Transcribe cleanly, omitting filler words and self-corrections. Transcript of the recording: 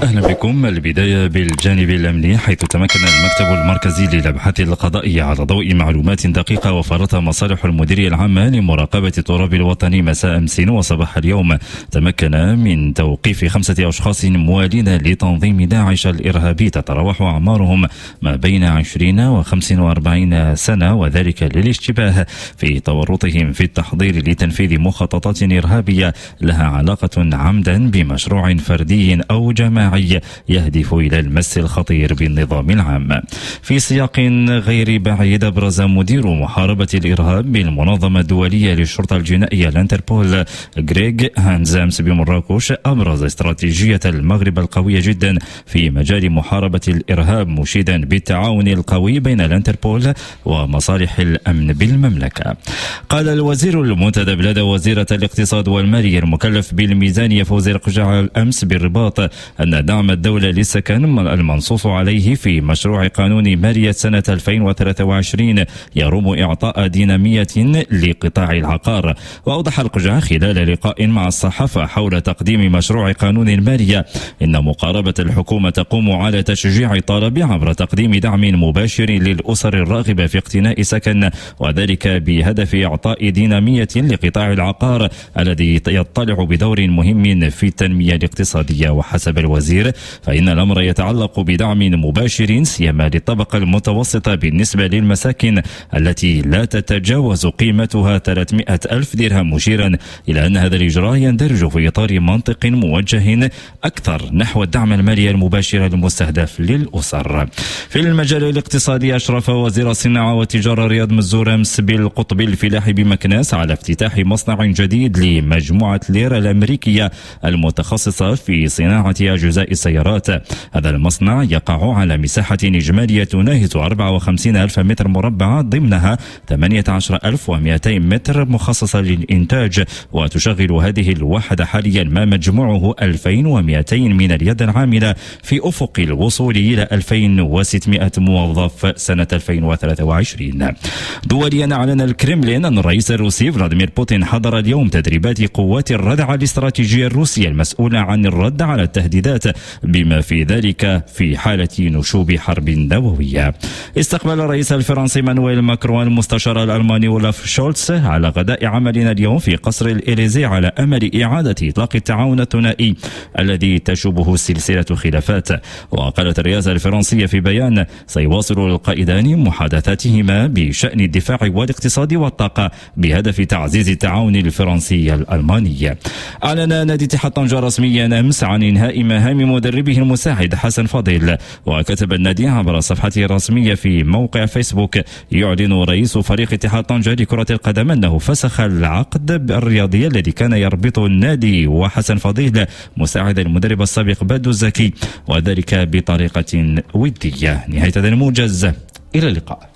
أهلا بكم. البداية بالجانب الأمني، حيث تمكن المكتب المركزي للأبحاث القضائية على ضوء معلومات دقيقة وفرتها مصالح المديرية العامة لمراقبة التراب الوطني مساء أمس وصباح اليوم، تمكن من توقيف 5 أشخاص موالين لتنظيم داعش الإرهابي تتراوح أعمارهم ما بين 20 و45 سنة، وذلك للاشتباه في تورطهم في التحضير لتنفيذ مخططات إرهابية لها علاقة عمدا بمشروع فردي أو جماعي يهدف إلى المس الخطير بالنظام العام. في سياق غير بعيد، أبرز مدير محاربة الإرهاب بالمنظمة الدولية للشرطة الجنائية الانتربول غريغ هانزامس بمراكش أبرز استراتيجية المغرب القوية جدا في مجال محاربة الإرهاب، مشيدا بالتعاون القوي بين الانتربول ومصالح الأمن بالمملكة. قال الوزير المنتدب لدى وزيرة الاقتصاد والمالية المكلف بالميزانية فوزي القجع الأمس بالرباط أن دعم الدولة للسكن المنصوص عليه في مشروع قانون مالية سنة 2023 يروم إعطاء دينامية لقطاع العقار. وأوضح القجع خلال لقاء مع الصحافة حول تقديم مشروع قانون المالية إن مقاربة الحكومة تقوم على تشجيع الطلب عبر تقديم دعم مباشر للأسر الراغبة في اقتناء سكن، وذلك بهدف إعطاء دينامية لقطاع العقار الذي يطلع بدور مهم في التنمية الاقتصادية. وحسب الوزير فإن الأمر يتعلق بدعم مباشر سيما للطبقة المتوسطة بالنسبة للمساكن التي لا تتجاوز قيمتها 300 ألف درهم، مشيرا إلى أن هذا الإجراء يندرج في إطار منطق موجه أكثر نحو الدعم المالي المباشر المستهدف للأسر. في المجال الاقتصادي، أشرف وزير الصناعة والتجارة رياض مزور أمس بالقطب الفلاحي بمكناس على افتتاح مصنع جديد لمجموعة لير الأمريكية المتخصصة في صناعة أجزاء السيارات. هذا المصنع يقع على مساحة إجمالية تناهز 54 ألف متر مربع، ضمنها 18,200 متر مخصصة للإنتاج، وتشغل هذه الوحدة حاليا ما مجموعه 2200 من اليد العاملة في أفق الوصول إلى 2600 موظف سنة 2023. دوليا، أعلن الكرملين أن الرئيس الروسي فلاديمير بوتين حضر اليوم تدريبات قوات الردع الاستراتيجية الروسية المسؤولة عن الرد على التهديدات، بما في ذلك في حالة نشوب حرب نووية. استقبل الرئيس الفرنسي مانويل ماكرون المستشار الألماني أولاف شولتز على غداء عملنا اليوم في قصر الإليزي على أمل إعادة إطلاق التعاون الثنائي الذي تشوبه سلسلة خلافات. وقالت الرئاسة الفرنسية في بيان: سيواصل القائدان محادثاتهما بشأن الدفاع والاقتصاد والطاقة بهدف تعزيز التعاون الفرنسي الألماني. أعلن نادي اتحاد طنجة رسميا أمس عن إنهاء مهام مدربه المساعد حسن فضيل. وكتب النادي عبر صفحته الرسمية في موقع فيسبوك: يعلن رئيس فريق اتحاد طنجة لكرة القدم أنه فسخ العقد الرياضي الذي كان يربط النادي وحسن فضيل مساعد المدرب السابق بدو الزكي، وذلك بطريقة ودية. نهاية هذا الموجز، إلى اللقاء.